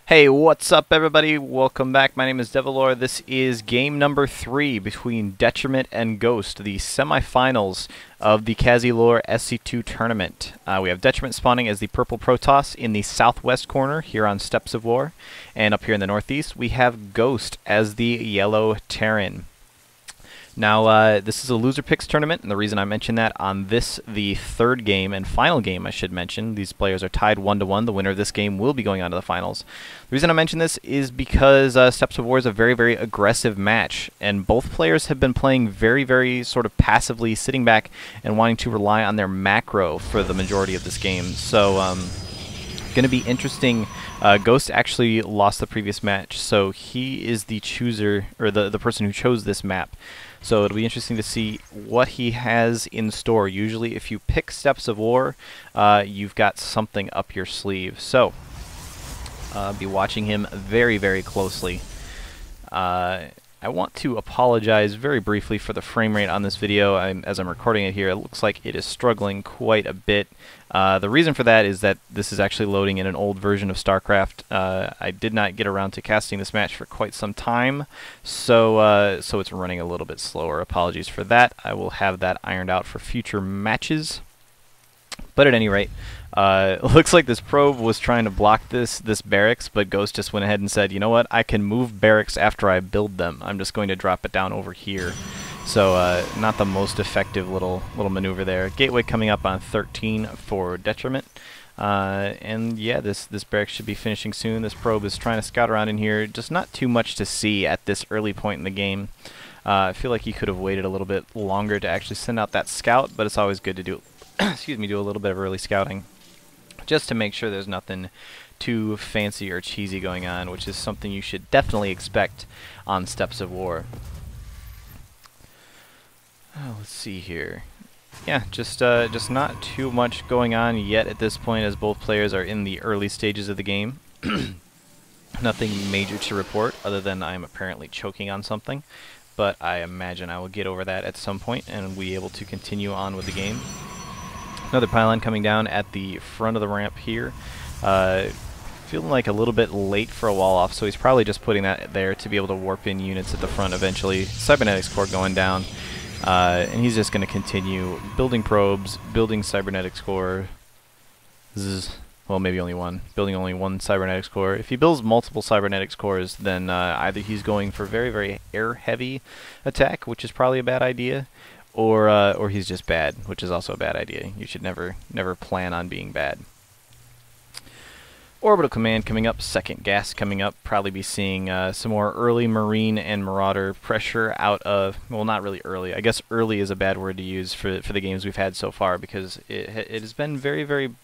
Hey, what's up everybody? Welcome back. My name is Devilor. This is game number 3 between Detriment and Ghost, the semifinals of the Kaze SC2 Tournament. We have Detriment spawning as the purple Protoss in the southwest corner here on Steps of War, and up here in the northeast we have Ghost as the yellow Terran. Now, this is a loser picks tournament, and the reason I mention that on this, the third game and final game, I should mention, these players are tied 1-1. The winner of this game will be going on to the finals. The reason I mention this is because Steps of War is a very, very aggressive match, and both players have been playing very, very sort of passively, sitting back and wanting to rely on their macro for the majority of this game. So, going to be interesting. Ghost actually lost the previous match, so he is the chooser, or the person who chose this map. So it'll be interesting to see what he has in store. Usually if you pick Steps of War, you've got something up your sleeve. So, be watching him very, very closely. I want to apologize very briefly for the frame rate on this video. As I'm recording it here, it looks like it is struggling quite a bit. The reason for that is that this is actually loading in an old version of StarCraft. I did not get around to casting this match for quite some time, so so it's running a little bit slower. Apologies for that. I will have that ironed out for future matches. But at any rate, it looks like this probe was trying to block this barracks, but Ghost just went ahead and said, you know what, I can move barracks after I build them. I'm just going to drop it down over here. So not the most effective little maneuver there. Gateway coming up on 13 for Detriment. And yeah, this barracks should be finishing soon. This probe is trying to scout around in here. Just not too much to see at this early point in the game. I feel like he could have waited a little bit longer to actually send out that scout, but it's always good to do excuse me, do a little bit of early scouting, just to make sure there's nothing too fancy or cheesy going on, which is something you should definitely expect on Steps of War. Let's see here. Yeah, just not too much going on yet at this point, as both players are in the early stages of the game. Nothing major to report, other than I'm apparently choking on something, but I imagine I will get over that at some point and be able to continue on with the game. Another pylon coming down at the front of the ramp here. Feeling like a little bit late for a wall off, so he's probably just putting that there to be able to warp in units at the front eventually. Cybernetics core going down, and he's just going to continue building probes, building cybernetics core. Well, maybe only one. Building only one cybernetics core. If he builds multiple cybernetics cores, then either he's going for very, very air-heavy attack, which is probably a bad idea, or he's just bad, which is also a bad idea. You should never plan on being bad. Orbital Command coming up, second gas coming up. Probably be seeing some more early Marine and Marauder pressure out of, well, not really early. I guess early is a bad word to use for the games we've had so far, because it has been very, very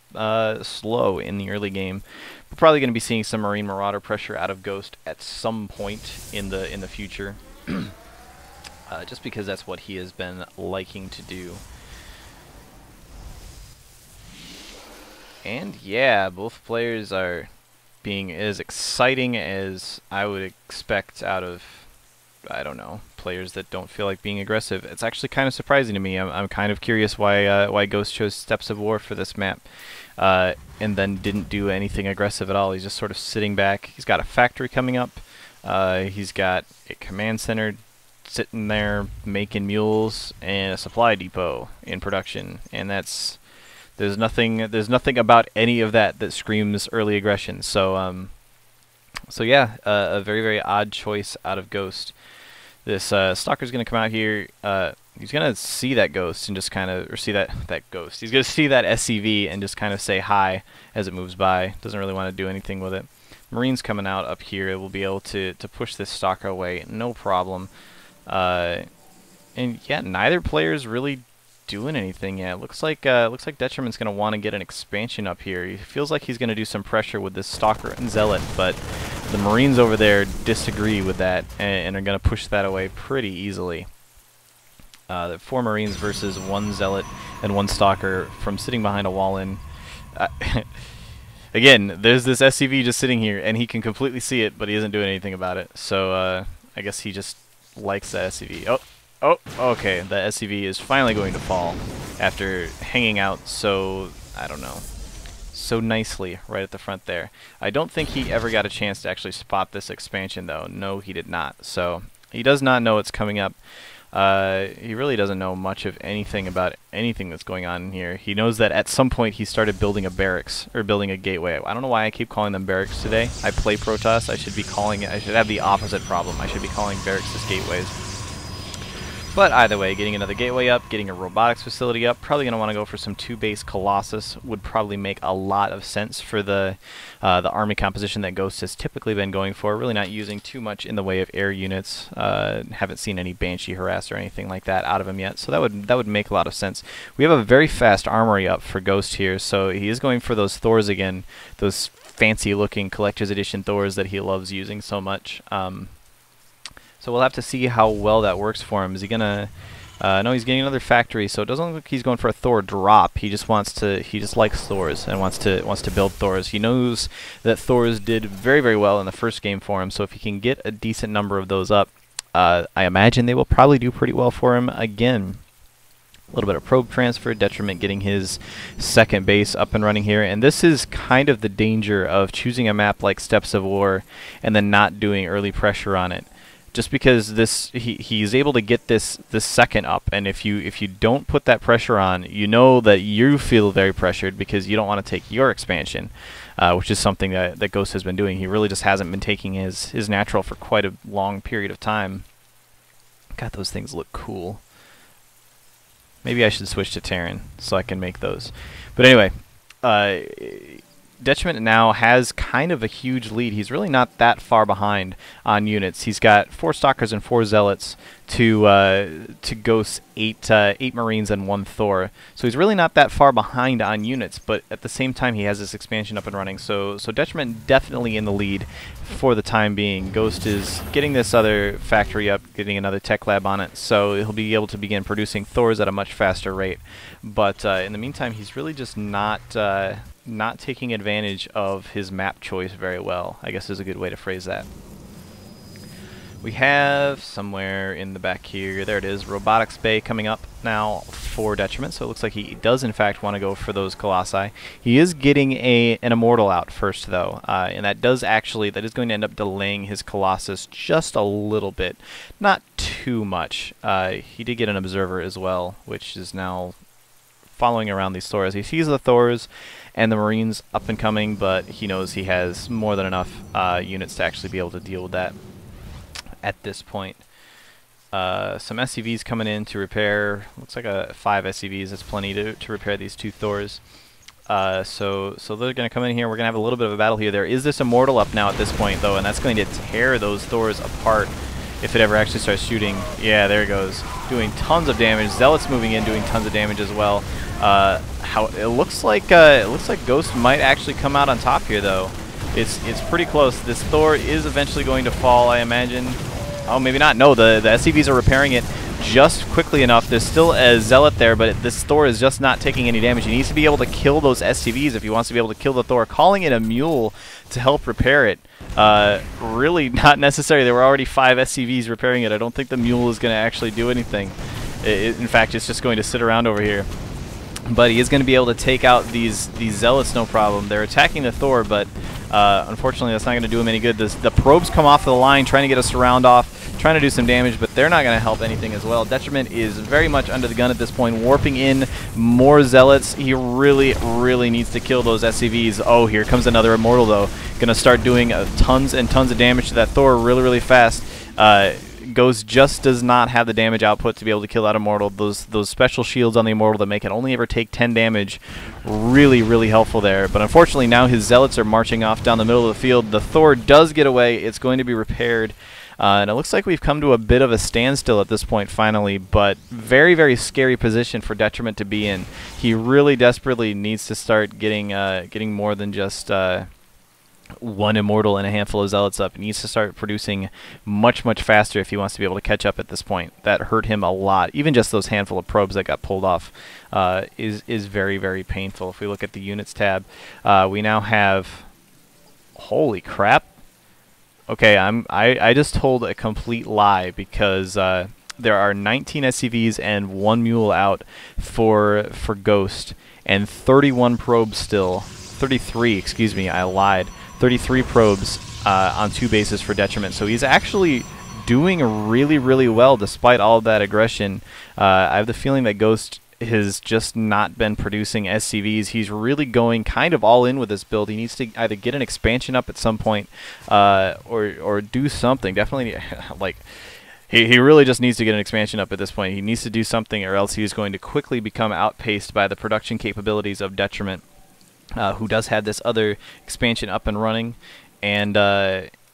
slow in the early game. We're probably going to be seeing some Marine Marauder pressure out of Ghost at some point in the future. Just because that's what he has been liking to do. And yeah, both players are being as exciting as I would expect out of, I don't know, players that don't feel like being aggressive. It's actually kind of surprising to me. I'm kind of curious why Ghost chose Steps of War for this map, and then didn't do anything aggressive at all. He's just sort of sitting back. He's got a factory coming up. He's got a command center sitting there making mules, and a supply depot in production, and there's nothing about any of that that screams early aggression. So so yeah, a very, very odd choice out of Ghost. This Stalker's gonna come out here. He's gonna see that Ghost and just kind of, or see that Ghost. He's gonna see that SCV and just kind of say hi as it moves by. Doesn't really want to do anything with it. Marine's coming out up here. It will be able to push this Stalker away, no problem. And yeah, neither player's really doing anything yet. Looks like Detriment's gonna want to get an expansion up here. He feels like he's gonna do some pressure with this Stalker and Zealot, but the Marines over there disagree with that and are gonna push that away pretty easily. 4 Marines versus 1 Zealot and 1 Stalker from sitting behind a wall in. Again, there's this SCV just sitting here, and he can completely see it, but he isn't doing anything about it. So I guess he just likes that SCV. Oh, okay, the SCV is finally going to fall after hanging out so, I don't know, so nicely right at the front there. I don't think he ever got a chance to actually spot this expansion, though. No, he did not. So he does not know it's coming up. He really doesn't know much of anything about anything that's going on in here. He knows that at some point he started building a barracks, or building a gateway. I don't know why I keep calling them barracks today. I play Protoss. I should be calling it, I should have the opposite problem. I should be calling barracks as gateways. But either way, getting another gateway up, getting a robotics facility up, probably going to want to go for some 2-base Colossus would probably make a lot of sense for the army composition that Ghost has typically been going for. Really not using too much in the way of air units. Haven't seen any Banshee harass or anything like that out of him yet, so that would make a lot of sense. We have a very fast armory up for Ghost here, so he is going for those Thors again, those fancy-looking Collector's Edition Thors that he loves using so much. So we'll have to see how well that works for him. Is he gonna? No, he's getting another factory, so it doesn't look like he's going for a Thor drop. He just wants to. He just likes Thors and wants to build Thors. He knows that Thors did very, very well in the first game for him. So if he can get a decent number of those up, I imagine they will probably do pretty well for him again. A little bit of probe transfer, Detriment getting his second base up and running here, and this is kind of the danger of choosing a map like Steppes of War and then not doing early pressure on it. Just because this he's able to get this second up, and if you don't put that pressure on, you know that you feel very pressured because you don't want to take your expansion, which is something that Ghost has been doing. He really just hasn't been taking his natural for quite a long period of time. God, those things look cool. Maybe I should switch to Terran so I can make those. But anyway, Detriment now has kind of a huge lead. He's really not that far behind on units. He's got 4 Stalkers and 4 Zealots to Ghost's 8 Marines and 1 Thor. So he's really not that far behind on units, but at the same time he has this expansion up and running. So Detriment definitely in the lead for the time being. Ghost is getting this other factory up, getting another tech lab on it, so he'll be able to begin producing Thors at a much faster rate. But in the meantime, he's really just not taking advantage of his map choice very well, I guess is a good way to phrase that. We have somewhere in the back here, there it is, Robotics Bay coming up now for Detriment, so it looks like he does in fact want to go for those Colossi. He is getting an Immortal out first though, and that is going to end up delaying his Colossus just a little bit, not too much. He did get an Observer as well, which is now following around these Thors. He sees the Thors and the Marines up and coming, but he knows he has more than enough units to actually be able to deal with that at this point. Some SCVs coming in to repair. Looks like 5 SCVs. That's plenty to repair these 2 Thors. So they're going to come in here. We're going to have a little bit of a battle here. There is this Immortal up now at this point, though, and that's going to tear those Thors apart if it ever actually starts shooting. Yeah, there it goes. Doing tons of damage. Zealots moving in, doing tons of damage as well. How it looks like Ghost might actually come out on top here, though. It's pretty close. This Thor is eventually going to fall, I imagine. Oh, maybe not. No, the SCVs are repairing it just quickly enough. There's still a Zealot there, but this Thor is just not taking any damage. He needs to be able to kill those SCVs if he wants to be able to kill the Thor. Calling in a Mule to help repair it, really not necessary. There were already 5 SCVs repairing it. I don't think the Mule is going to actually do anything. In fact, it's just going to sit around over here. But he is going to be able to take out these Zealots no problem. They're attacking the Thor, but unfortunately that's not going to do him any good. The probes come off the line, trying to get a surround off, trying to do some damage, but they're not going to help anything as well. Detriment is very much under the gun at this point, warping in more Zealots. He really, really needs to kill those SCVs. Oh, here comes another Immortal, though. Going to start doing tons and tons of damage to that Thor really, really fast. Ghost just does not have the damage output to be able to kill that Immortal. Those special shields on the Immortal that make it only ever take 10 damage, really, really helpful there. But unfortunately now his Zealots are marching off down the middle of the field. The Thor does get away. It's going to be repaired. And it looks like we've come to a bit of a standstill at this point finally, but very, very scary position for Detriment to be in. He really desperately needs to start getting more than just 1 Immortal and a handful of Zealots up. He needs to start producing much, much faster if he wants to be able to catch up at this point. That hurt him a lot. Even just those handful of probes that got pulled off is very, very painful. If we look at the units tab, we now have... Holy crap. Okay, I just told a complete lie because there are 19 SCVs and 1 Mule out for Ghost and 31 probes still. 33, excuse me, I lied. 33 probes on 2 bases for Detriment. So he's actually doing really, really well despite all of that aggression. I have the feeling that Ghost has just not been producing SCVs. He's really going kind of all in with this build. He needs to either get an expansion up at some point or do something. Definitely, like, he really just needs to get an expansion up at this point. He needs to do something, or else he's going to quickly become outpaced by the production capabilities of Detriment, who does have this other expansion up and running, and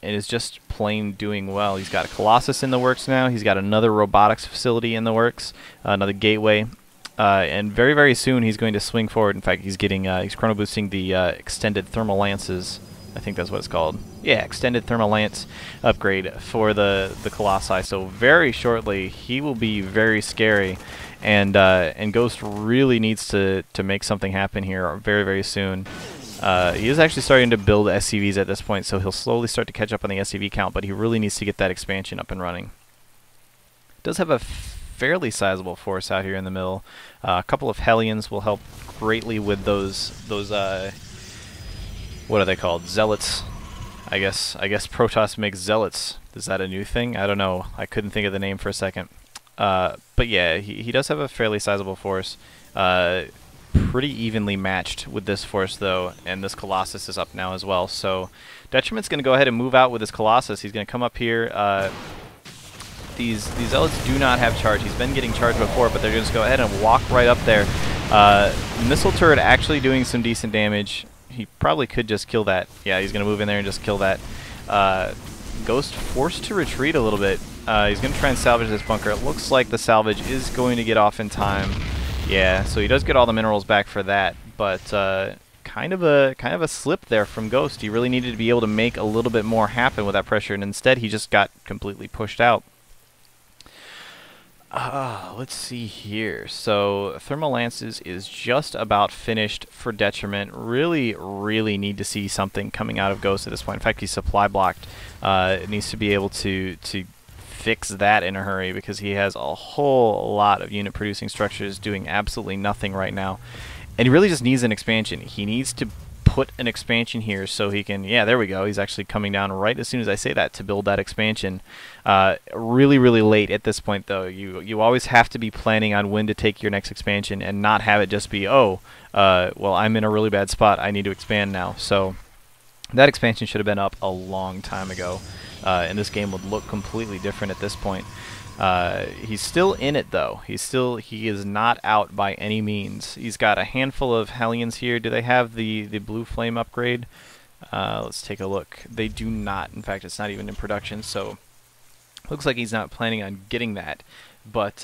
is just plain doing well. He's got a Colossus in the works now. He's got another robotics facility in the works, another gateway, and very, very soon he's going to swing forward. In fact, he's getting he's chrono boosting the extended thermal lances. I think that's what it's called. Yeah, extended thermal lance upgrade for the Colossi. So very shortly he will be very scary, and Ghost really needs to make something happen here very, very soon. He is actually starting to build SCVs at this point, so he'll slowly start to catch up on the SCV count, but he really needs to get that expansion up and running. Does have a fairly sizable force out here in the middle. A couple of Hellions will help greatly with those what are they called? Zealots. I guess Protoss makes zealots. Is that a new thing? I don't know. I couldn't think of the name for a second. But yeah, he does have a fairly sizable force. Pretty evenly matched with this force though, and this Colossus is up now as well. So Detriment's going to go ahead and move out with his Colossus. He's going to come up here. These Zealots do not have charge. He's been getting charged before, but they're going to just go ahead and walk right up there. Missile turret actually doing some decent damage. He probably could just kill that. Yeah, he's going to move in there and just kill that. Ghost forced to retreat a little bit. He's going to try and salvage this bunker. It looks like the salvage is going to get off in time. Yeah, so he does get all the minerals back for that, but kind of a slip there from Ghost. He really needed to be able to make a little bit more happen with that pressure, and instead he just got completely pushed out. Let's see here. So Thermal Lances is just about finished for Detriment. Really, really need to see something coming out of Ghost at this point. In fact, he's supply blocked. It needs to be able to fix that in a hurry, because he has a whole lot of unit producing structures doing absolutely nothing right now, and he really just needs an expansion. He needs to put an expansion here so he can, yeah, there we go, he's actually coming down right as soon as I say that to build that expansion. Really, really late at this point though. You always have to be planning on when to take your next expansion and not have it just be, oh, well, I'm in a really bad spot, I need to expand now. So that expansion should have been up a long time ago. And this game would look completely different at this point. He's still in it though. He is not out by any means. He's got a handful of Hellions here. Do they have the blue flame upgrade? Let's take a look. They do not. In fact, it's not even in production, so looks like he's not planning on getting that. But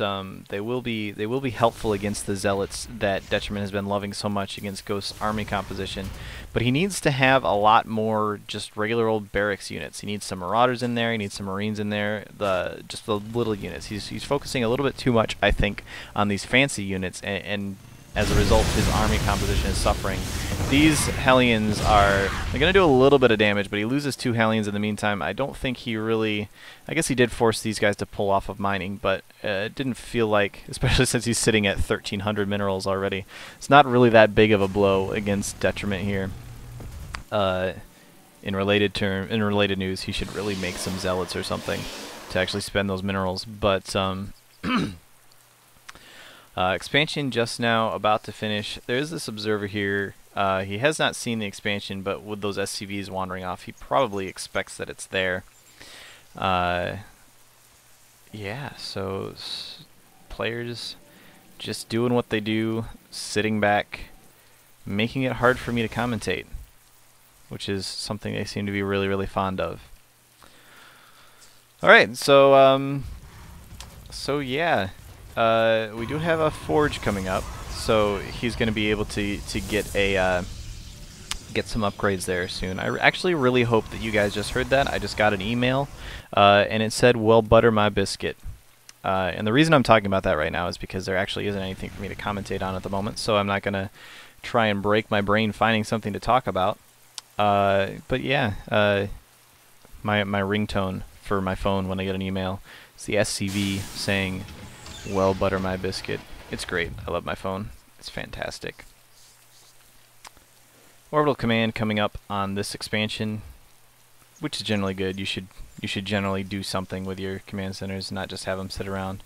they will be helpful against the Zealots that Detriment has been loving so much against Ghost's army composition. But he needs to have a lot more just regular old barracks units. He needs some Marauders in there. He needs some Marines in there. Just the little units. He's focusing a little bit too much, I think, on these fancy units, and as a result, his army composition is suffering. These Hellions they're going to do a little bit of damage, but he loses 2 Hellions in the meantime. I don't think he really, I guess he did force these guys to pull off of mining, but it didn't feel like, especially since he's sitting at 1,300 minerals already, it's not really that big of a blow against Detriment here. In related news, he should really make some Zealots or something to actually spend those minerals, but expansion just now about to finish. There's this observer here. He has not seen the expansion, but with those SCVs wandering off, he probably expects that it's there. Yeah, so players just doing what they do, sitting back, making it hard for me to commentate, which is something they seem to be really, really fond of. Alright, so yeah. We do have a forge coming up, so he's going to be able to get a get some upgrades there soon. I actually really hope that you guys just heard that. I just got an email, and it said, "Well, butter my biscuit." And the reason I'm talking about that right now is because there actually isn't anything for me to commentate on at the moment, so I'm not going to try and break my brain finding something to talk about. But yeah, my ringtone for my phone when I get an email is the SCV saying, "Well, butter my biscuit." It's great. I love my phone. It's fantastic. Orbital command coming up on this expansion, which is generally good. You should generally do something with your command centers, not just have them sit around.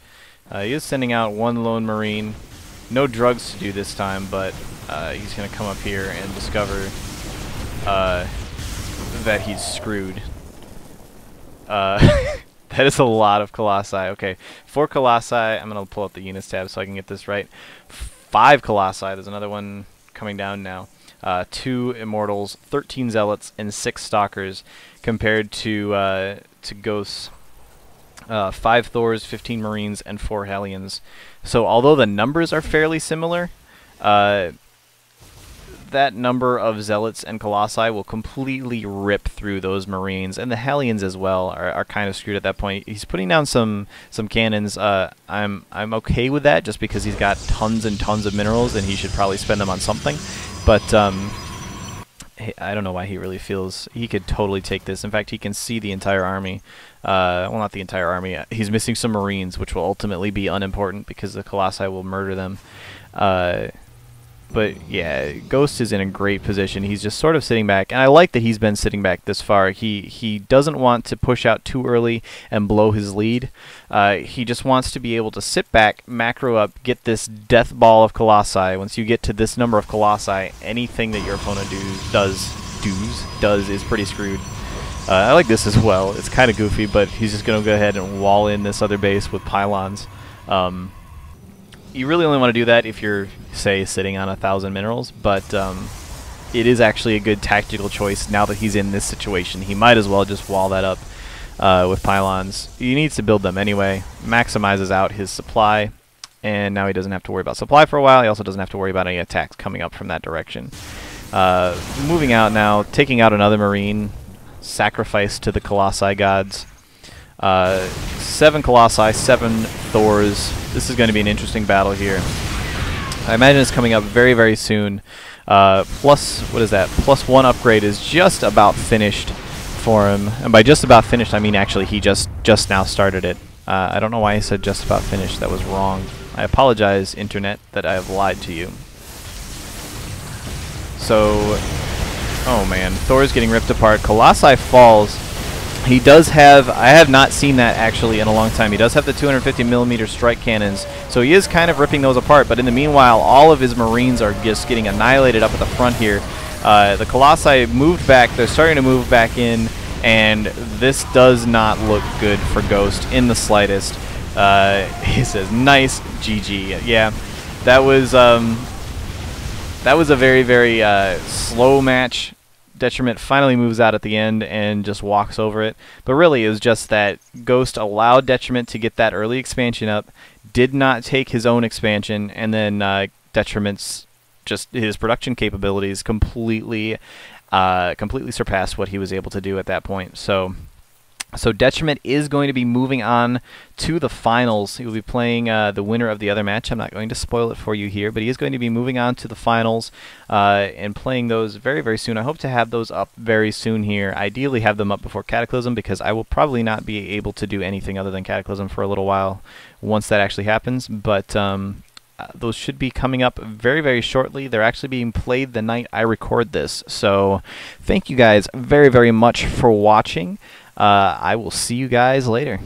He is sending out one lone marine. No drugs to do this time, but he's going to come up here and discover that he's screwed. That is a lot of Colossi. Okay, 4 Colossi. I'm going to pull up the units tab so I can get this right. 5 Colossi. There's another one coming down now. 2 Immortals, 13 Zealots, and 6 Stalkers, compared to Ghost's 5 Thors, 15 Marines, and 4 Hellions. So although the numbers are fairly similar, that number of Zealots and Colossi will completely rip through those Marines, and the Hellions as well are kind of screwed at that point. He's putting down some cannons. I'm okay with that, just because he's got tons and tons of minerals, and he should probably spend them on something. But I don't know why he really feels he could totally take this. In fact, he can see the entire army. Well, not the entire army. He's missing some Marines, which will ultimately be unimportant because the Colossi will murder them. But yeah, Ghost is in a great position. He's just sort of sitting back, and I like that he's been sitting back this far. He doesn't want to push out too early and blow his lead. He just wants to be able to sit back, macro up, get this death ball of Colossi. Once you get to this number of Colossi, anything that your opponent does is pretty screwed. I like this as well. It's kind of goofy, but he's just going to go ahead and wall in this other base with pylons. You really only want to do that if you're, say, sitting on 1,000 minerals, but it is actually a good tactical choice now that he's in this situation. He might as well just wall that up with pylons. He needs to build them anyway. Maximizes out his supply, and now he doesn't have to worry about supply for a while. He also doesn't have to worry about any attacks coming up from that direction. Moving out now, taking out another Marine, sacrifice to the Colossi gods. 7 Colossi, 7 Thors. This is going to be an interesting battle here. I imagine it's coming up very, very soon. Plus, what is that? +1 upgrade is just about finished for him. And by just about finished, I mean actually he just now started it. I don't know why he said just about finished. That was wrong. I apologize, Internet, that I have lied to you. So, oh man, Thor's getting ripped apart. Colossi falls. He does have, I have not seen that actually in a long time, he does have the 250mm strike cannons, so he is kind of ripping those apart, but in the meanwhile, all of his Marines are just getting annihilated up at the front here. The Colossi moved back, they're starting to move back in, and this does not look good for Ghost in the slightest. He says, nice, GG. Yeah, that was a very, very slow match. Detriment finally moves out at the end and just walks over it. But really, it was just that Ghost allowed Detriment to get that early expansion up, did not take his own expansion, and then Detriment's just his production capabilities completely surpassed what he was able to do at that point. So Detriment is going to be moving on to the finals. He will be playing the winner of the other match. I'm not going to spoil it for you here, but he is going to be moving on to the finals and playing those very, very soon. I hope to have those up very soon here. Ideally have them up before Cataclysm, because I will probably not be able to do anything other than Cataclysm for a little while once that actually happens. But those should be coming up very, very shortly. They're actually being played the night I record this. So thank you guys very, very much for watching. I will see you guys later.